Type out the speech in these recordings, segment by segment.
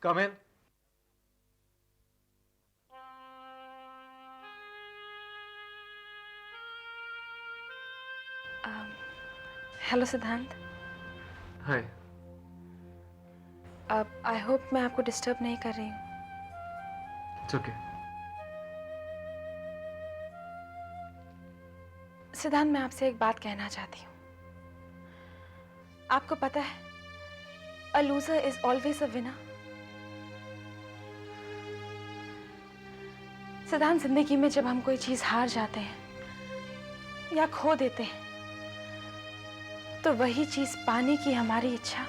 कम इन। Hello सिद्धांत। हाय। I hope मैं आपको डिस्टर्ब नहीं कर रही हूँ। It's okay. सिद्धांत, मैं आपसे एक बात कहना चाहती हूँ। आपको पता है, a loser is always a winner. सिद्धांत, जिंदगी में जब हम कोई चीज हार जाते हैं या खो देते हैं, तो वही चीज पाने की हमारी इच्छा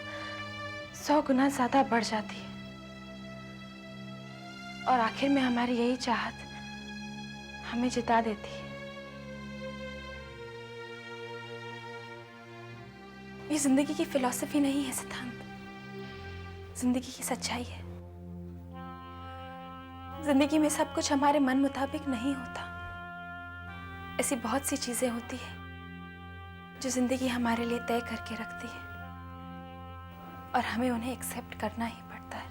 100 गुना ज्यादा बढ़ जाती है और आखिर में हमारी यही चाहत हमें जिता देती है। ये जिंदगी की फिलॉसफी नहीं है सिद्धांत, जिंदगी की सच्चाई है। जिंदगी में सब कुछ हमारे मन मुताबिक नहीं होता। ऐसी बहुत सी चीजें होती हैं जो जिंदगी हमारे लिए तय करके रखती है और हमें उन्हें एक्सेप्ट करना ही पड़ता है।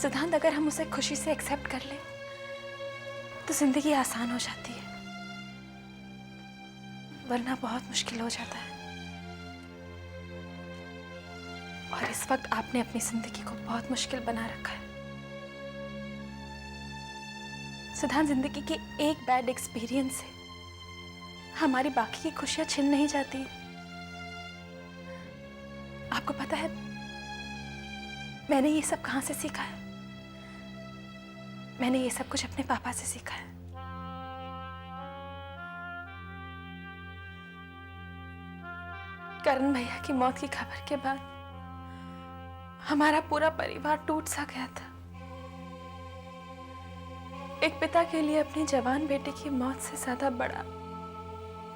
सिद्धांत, अगर हम उसे खुशी से एक्सेप्ट कर लें तो जिंदगी आसान हो जाती है, वरना बहुत मुश्किल हो जाता है। और इस वक्त आपने अपनी जिंदगी को बहुत मुश्किल बना रखा है। सिद्धांत, जिंदगी के एक बैड एक्सपीरियंस से हमारी बाकी की खुशियां छिन नहीं जाती। आपको पता है मैंने ये सब कहां से सीखा है? मैंने ये सब कुछ अपने पापा से सीखा है। करण भैया की मौत की खबर के बाद हमारा पूरा परिवार टूट सा गया था। एक पिता के लिए अपनी जवान बेटे की मौत से ज्यादा बड़ा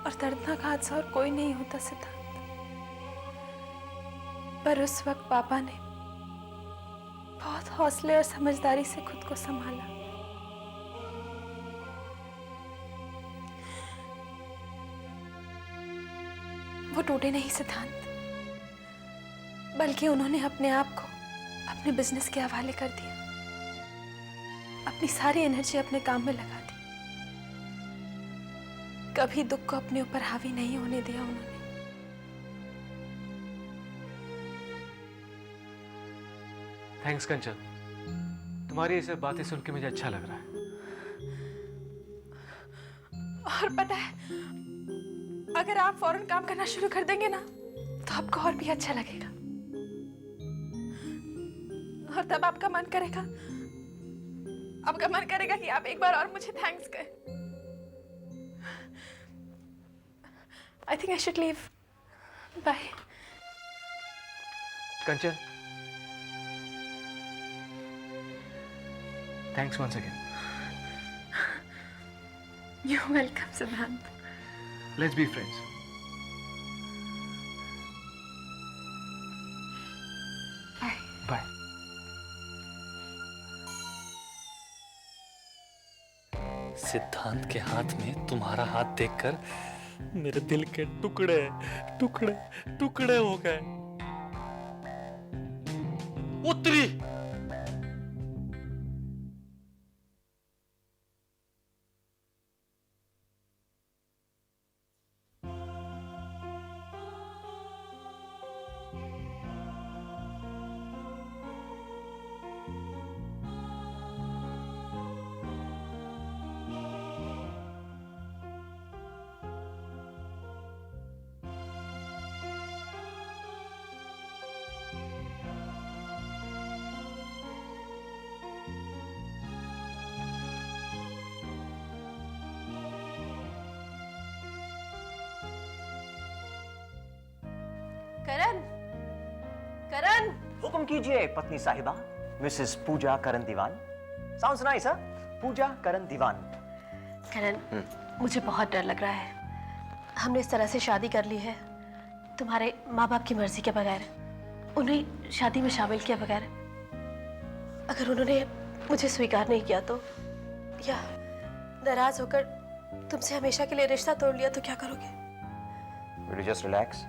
और दर्दनाक हादसा और कोई नहीं होता सिद्धांत। पर उस वक्त पापा ने बहुत हौसले और समझदारी से खुद को संभाला। वो टूटे नहीं सिद्धांत, बल्कि उन्होंने अपने आप को अपने बिजनेस के हवाले कर दिया। अपनी सारी एनर्जी अपने काम में लगा दी। कभी दुख को अपने ऊपर हावी नहीं होने दिया उन्होंने। थैंक्स कंचन, तुम्हारी ये सब बातें सुन के मुझे अच्छा लग रहा है। और पता है, अगर आप फौरन काम करना शुरू कर देंगे ना तो आपको और भी अच्छा लगेगा और तब आपका मन करेगा कि आप एक बार और मुझे थैंक्स करें। I think I should leave. Bye. Kanchan, thanks once again. You welcome Siddhant. Let's be friends. Bye. Bye. Siddhant के हाथ में तुम्हारा हाथ देखकर मेरे दिल के टुकड़े टुकड़े टुकड़े हो गए। उत्तरी करण, करण, हुक्म कीजिए पत्नी साहिबा। Mrs Pooja Karan Diwan. Sounds nice, huh? Pooja Karan Diwan. Karan, मुझे बहुत डर लग रहा है। हमने इस तरह से शादी कर ली है तुम्हारे माँ बाप की मर्जी के बगैर, उन्हें शादी में शामिल किया बगैर। अगर उन्होंने मुझे स्वीकार नहीं किया तो, या नाराज होकर तुमसे हमेशा के लिए रिश्ता तोड़ लिया तो क्या करोगे? Will you just relax?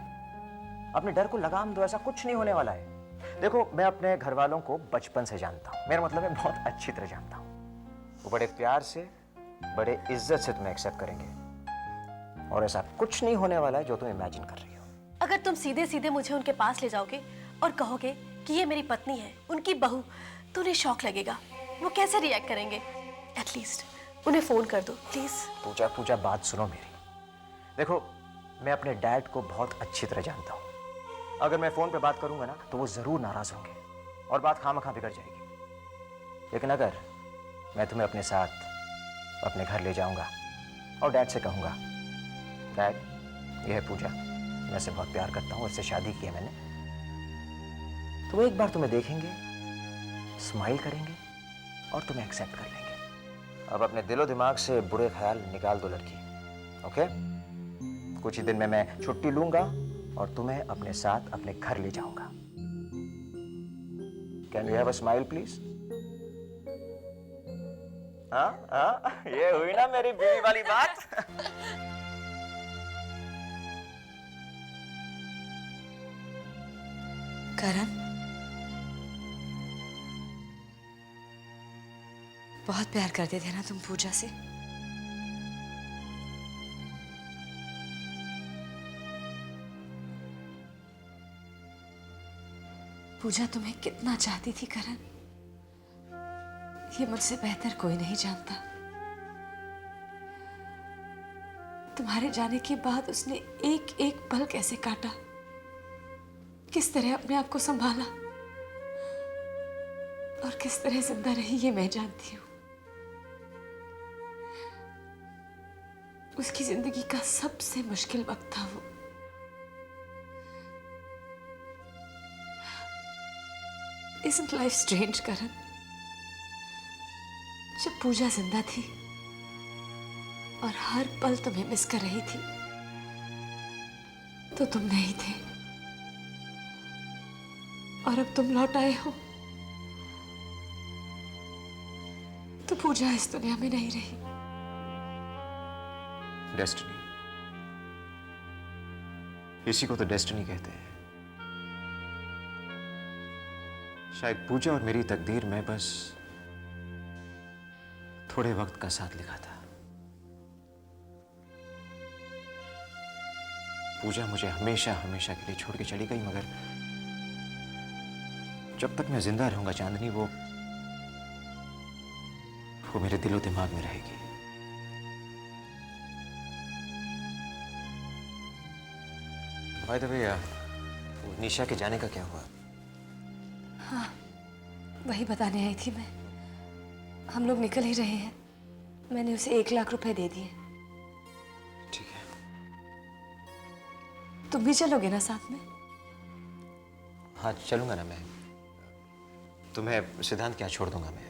अपने डर को लगाम दो, ऐसा कुछ नहीं होने वाला है। देखो, मैं अपने घर वालों को बचपन से जानता हूँ, मेरा मतलब है बहुत अच्छी तरह जानता हूँ। वो बड़े प्यार से, बड़े इज्जत से तुम्हें एक्सेप्ट करेंगे, और ऐसा कुछ नहीं होने वाला है जो तुम इमेजिन कर रही हो। अगर तुम सीधे सीधे मुझे उनके पास ले जाओगे और कहोगे कि ये मेरी पत्नी है, उनकी बहू, तो उन्हें शॉक लगेगा। वो कैसे रिएक्ट करेंगे? एटलीस्ट उन्हें फोन कर दो प्लीज। पूजा, पूजा, बात सुनो मेरी। देखो, मैं अपने डैड को बहुत अच्छी तरह जानता हूँ। अगर मैं फोन पे बात करूंगा ना, तो वो जरूर नाराज होंगे और बात खामखा बिगड़ जाएगी। लेकिन अगर मैं तुम्हें अपने साथ अपने घर ले जाऊंगा और डैड से कहूंगा, डैड, ये है पूजा, मैं इसे बहुत प्यार करता हूँ, इससे शादी की है मैंने, तो वो एक बार तुम्हें देखेंगे, स्माइल करेंगे और तुम्हें एक्सेप्ट कर लेंगे। अब अपने दिलो दिमाग से बुरे ख्याल निकाल दो लड़की, ओके? कुछ ही दिन में मैं छुट्टी लूंगा और तुम्हें अपने साथ अपने घर ले जाऊंगा। Can we have a smile please? हाँ, ये हुई ना मेरी बीवी वाली बात। करण, बहुत प्यार करते थे ना तुम पूजा से? पूजा तुम्हें कितना चाहती थी करण, ये मुझसे बेहतर कोई नहीं जानता। तुम्हारे जाने के बाद उसने एक एक पल कैसे काटा, किस तरह अपने आप को संभाला और किस तरह जिंदा रही, ये मैं जानती हूँ। उसकी जिंदगी का सबसे मुश्किल वक्त था वो। Isn't life strange, करण? जब पूजा जिंदा थी और हर पल तुम्हें मिस कर रही थी, तो तुम नहीं थे, और अब तुम लौट आए हो तो पूजा इस दुनिया में नहीं रही। डेस्टिनी, इसी को तो डेस्टिनी कहते हैं। शायद पूजा और मेरी तकदीर में बस थोड़े वक्त का साथ लिखा था। पूजा मुझे हमेशा हमेशा के लिए छोड़ के चली गई, मगर जब तक मैं जिंदा रहूंगा चांदनी, वो मेरे दिलो दिमाग में रहेगी। बाय द वे, वो निशा के जाने का क्या हुआ? हाँ, वही बताने आई थी मैं। हम लोग निकल ही रहे हैं। मैंने उसे 1 लाख रुपए दे दिए। ठीक है। तुम भी चलोगे ना साथ में? हाँ, चलूंगा ना मैं। तुम्हें सिद्धांत क्या छोड़ दूंगा मैं।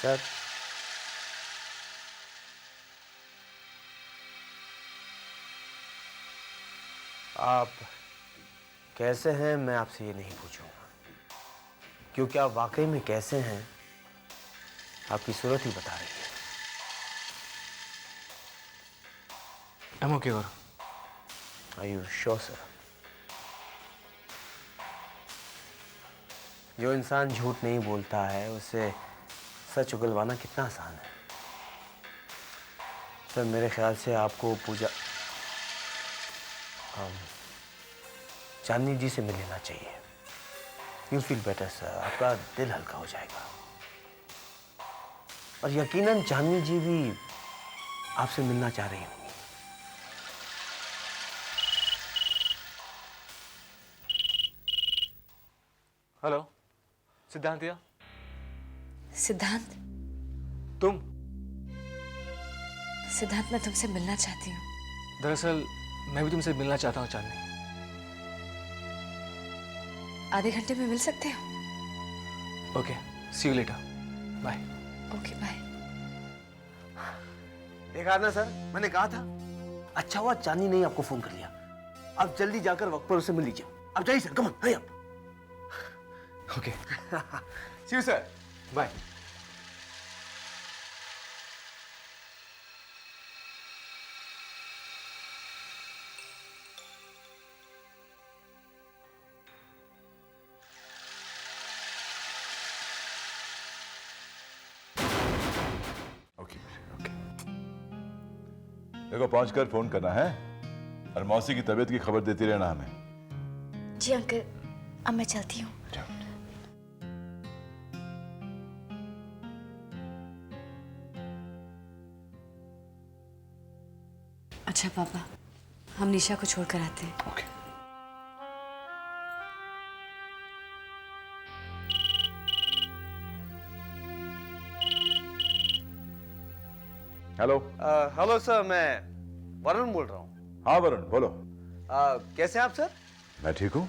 सर, आप कैसे हैं मैं आपसे ये नहीं पूछूंगा, क्योंकि आप वाकई में कैसे हैं आपकी सूरत ही बता रही है। I'm okay, Gaurav. Are you sure, sir? जो इंसान झूठ नहीं बोलता है उसे सच उगलवाना कितना आसान है। सर, मेरे ख्याल से आपको पूजा चांदनी जी से मिल लेना चाहिए। यू फील बेटर सर, आपका दिल हल्का हो जाएगा। और यकीनन चांदनी जी भी आपसे मिलना चाह रही होंगी। हेलो, सिद्धांतिया, सिद्धांत, तुम? सिद्धांत मैं तुमसे मिलना चाहती हूँ। दरअसल मैं भी तुमसे मिलना चाहता हूँ चांदनी। आधे घंटे में मिल सकते हो? Okay, see you later, bye. Okay bye. देखा ना सर, मैंने कहा था। अच्छा हुआ चांदी ने आपको फोन कर लिया। अब जल्दी जाकर वक्त पर उसे मिल लीजिए। अब जाइए sir, come on, hurry up. Okay, see you sir, bye. Okay okay, देखो पहुंचकर फोन करना है और मौसी की तबीयत की खबर देती रहना हमें। जी अंकल, अब मैं चलती हूँ। जाओ। अच्छा पापा, हम निशा को छोड़कर आते हैं। ओके। हेलो। हेलो सर, मैं वरुण बोल रहा हूँ। हाँ वरुण, बोलो। कैसे हैं आप सर? मैं ठीक हूँ।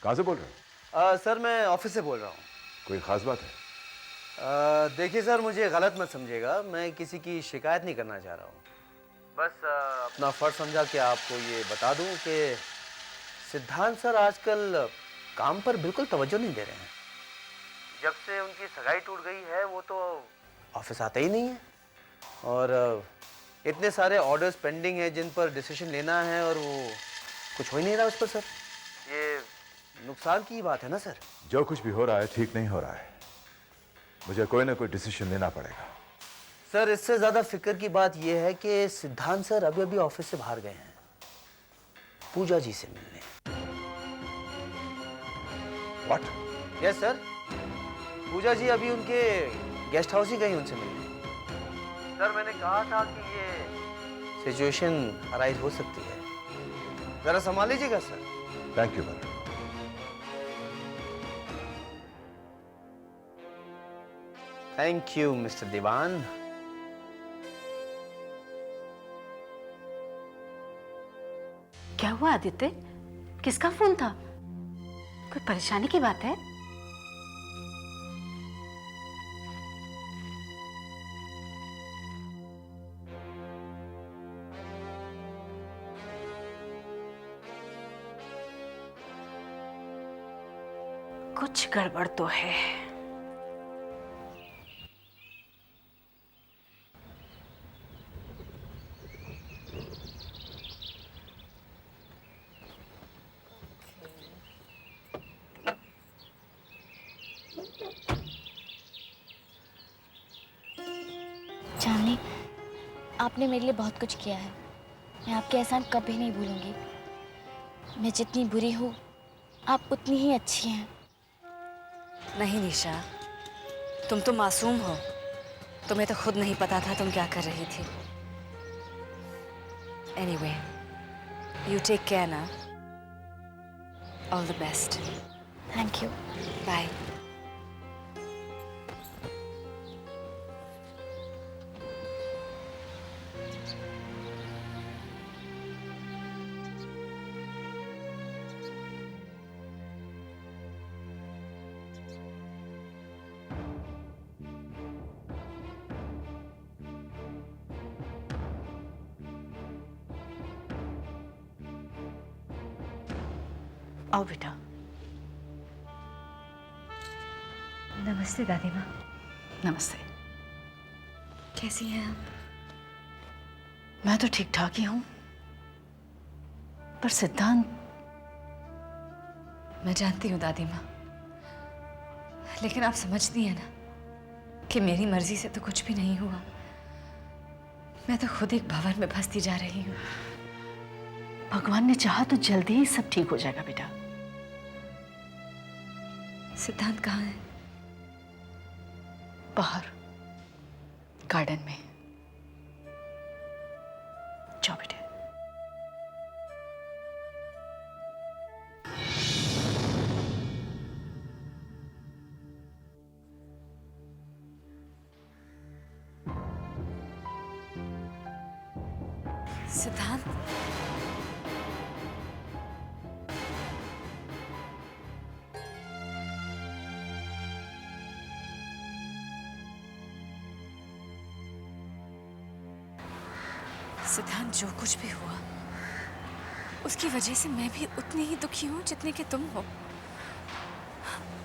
कहाँ से बोल रहे हो? सर मैं ऑफिस से बोल रहा हूँ। कोई खास बात है? देखिए सर, मुझे गलत मत समझिएगा, मैं किसी की शिकायत नहीं करना चाह रहा हूँ। बस अपना फर्ज समझा कि आपको ये बता दूं कि सिद्धांत सर आजकल काम पर बिल्कुल तवज्जो नहीं दे रहे हैं। जब से उनकी सगाई टूट गई है वो तो ऑफिस आते ही नहीं है, और इतने सारे ऑर्डर्स पेंडिंग हैं जिन पर डिसीजन लेना है और वो कुछ हो ही नहीं रहा उस पर सर। ये नुकसान की बात है ना सर। जो कुछ भी हो रहा है ठीक नहीं हो रहा है, मुझे कोई ना कोई डिसीजन लेना पड़ेगा। सर इससे ज्यादा फिक्र की बात यह है कि सिद्धांत सर अभी अभी ऑफिस से बाहर गए हैं पूजा जी से मिलने। व्हाट? यस सर, पूजा जी अभी उनके गेस्ट हाउस ही गई उनसे मिलने। सर मैंने कहा था कि ये सिचुएशन अराइज हो सकती है, जरा संभाल लीजिएगा sir. Thank you Varun. Thank you Mr Diwan. क्या हुआ आदित्य? किसका फोन था? कोई परेशानी की बात है? कुछ गड़बड़ तो है। चांदनी, आपने मेरे लिए बहुत कुछ किया है। मैं आपके एहसान कभी नहीं भूलूंगी। मैं जितनी बुरी हूँ, आप उतनी ही अच्छी हैं। नहीं निशा, तुम तो मासूम हो। तुम्हें तो खुद नहीं पता था तुम क्या कर रही थी। एनीवे, यू टेक केयर ना। All the best. Thank you. Bye. आओ बेटा। नमस्ते दादी माँ। नमस्ते। कैसी हैं आप? मैं तो ठीक ठाक ही हूं, पर सिद्धांत। मैं जानती हूँ दादी माँ, लेकिन आप समझती हैं ना कि मेरी मर्जी से तो कुछ भी नहीं हुआ। मैं तो खुद एक भंवर में फंसती जा रही हूँ। भगवान ने चाहा तो जल्दी ही सब ठीक हो जाएगा बेटा। सिद्धांत कहाँ है? बाहर गार्डन में। जाओ बेटे। सिद्धांत, सिद्धांत, जो कुछ भी हुआ उसकी वजह से मैं भी उतनी ही दुखी हूँ जितनी कि तुम हो।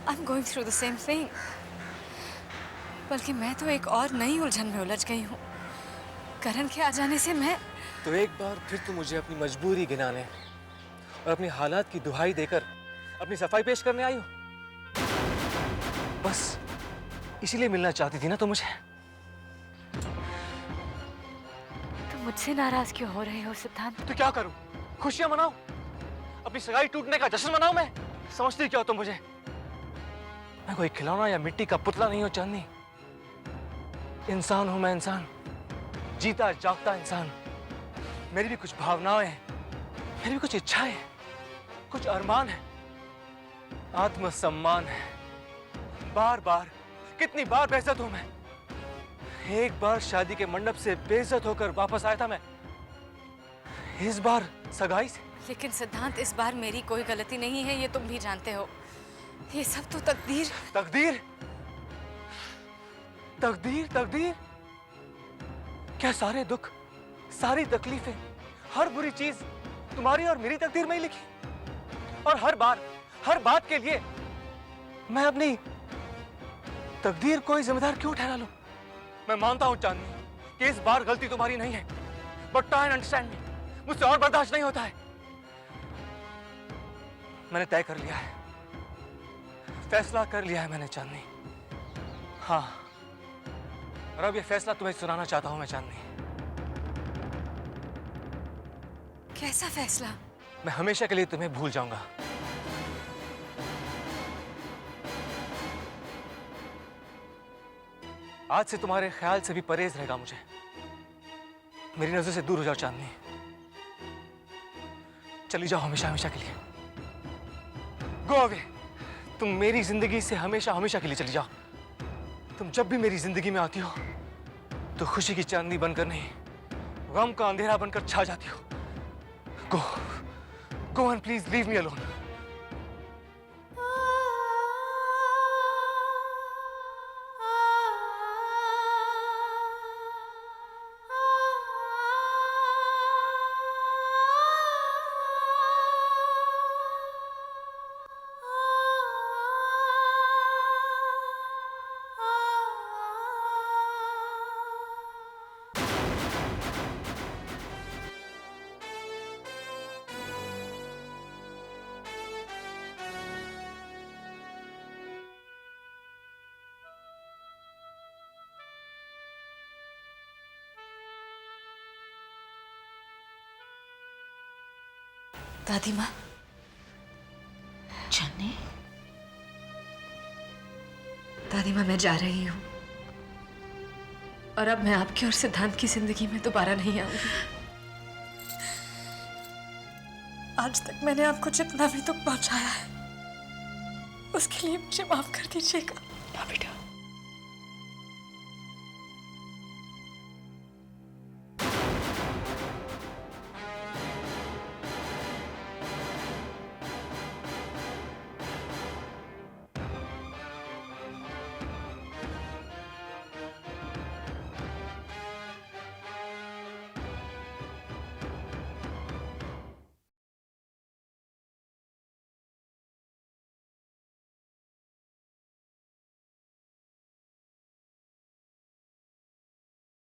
I'm going through the same thing. बल्कि मैं तो एक और नई उलझन में उलझ गई हूँ। करण के आ जाने से मैं तो एक बार फिर तुम मुझे अपनी मजबूरी गिनाने और अपनी हालात की दुहाई देकर अपनी सफाई पेश करने आई हो। बस इसीलिए मिलना चाहती थी ना तुम मुझे। तुम मुझसे नाराज क्यों हो रहे हो सिद्धांत? तो क्या करूं? खुशियां मनाऊं? अपनी सगाई टूटने का जश्न मनाऊं मैं? समझती क्या हो तुम मुझे? मैं कोई खिलौना या मिट्टी का पुतला नहीं हूं चांदनी। इंसान हूं मैं, इंसान, जीता जागता इंसान। मेरी भी कुछ भावनाएं हैं, मेरी भी कुछ इच्छाएं हैं, कुछ अरमान है, आत्मसम्मान है। बार बार, कितनी बार बेइज्जत हूं मैं। एक बार शादी के मंडप से बेइज्जत होकर वापस आया था मैं, इस बार सगाई से। लेकिन सिद्धांत, इस बार मेरी कोई गलती नहीं है, ये तुम भी जानते हो। ये सब तो तकदीर। तकदीर? तकदीर? तकदीर? क्या सारे दुख, सारी तकलीफें, हर बुरी चीज तुम्हारी और मेरी तकदीर में ही लिखी? और हर बार, हर बात के लिए मैं अपनी तकदीर को ही जिम्मेदार क्यों ठहरा लूं? मैं मानता हूं चांदनी कि इस बार गलती तुम्हारी नहीं है, but try and understand me, मुझसे और बर्दाश्त नहीं होता है। मैंने तय कर लिया है, फैसला कर लिया है मैंने चांदनी। हाँ, और अब ये फैसला तुम्हें सुनाना चाहता हूं मैं चांदनी। कैसा फैसला? मैं हमेशा के लिए तुम्हें भूल जाऊंगा। आज से तुम्हारे ख्याल से भी परहेज रहेगा मुझे। मेरी नजर से दूर हो जाओ चांदनी। चली जाओ हमेशा हमेशा के लिए। Go away. तुम मेरी जिंदगी से हमेशा हमेशा के लिए चली जाओ। तुम जब भी मेरी जिंदगी में आती हो तो खुशी की चांदनी बनकर नहीं, गम का अंधेरा बनकर छा जाती हो। Go, go and please leave me alone. दादी माँ। जाने दादी माँ, मैं जा रही हूँ और अब मैं आपकी और सिद्धांत की जिंदगी में दोबारा नहीं आऊंगी। आज तक मैंने आपको जितना भी दुख पहुंचाया है उसके लिए मुझे माफ कर दीजिएगा। ना बेटा,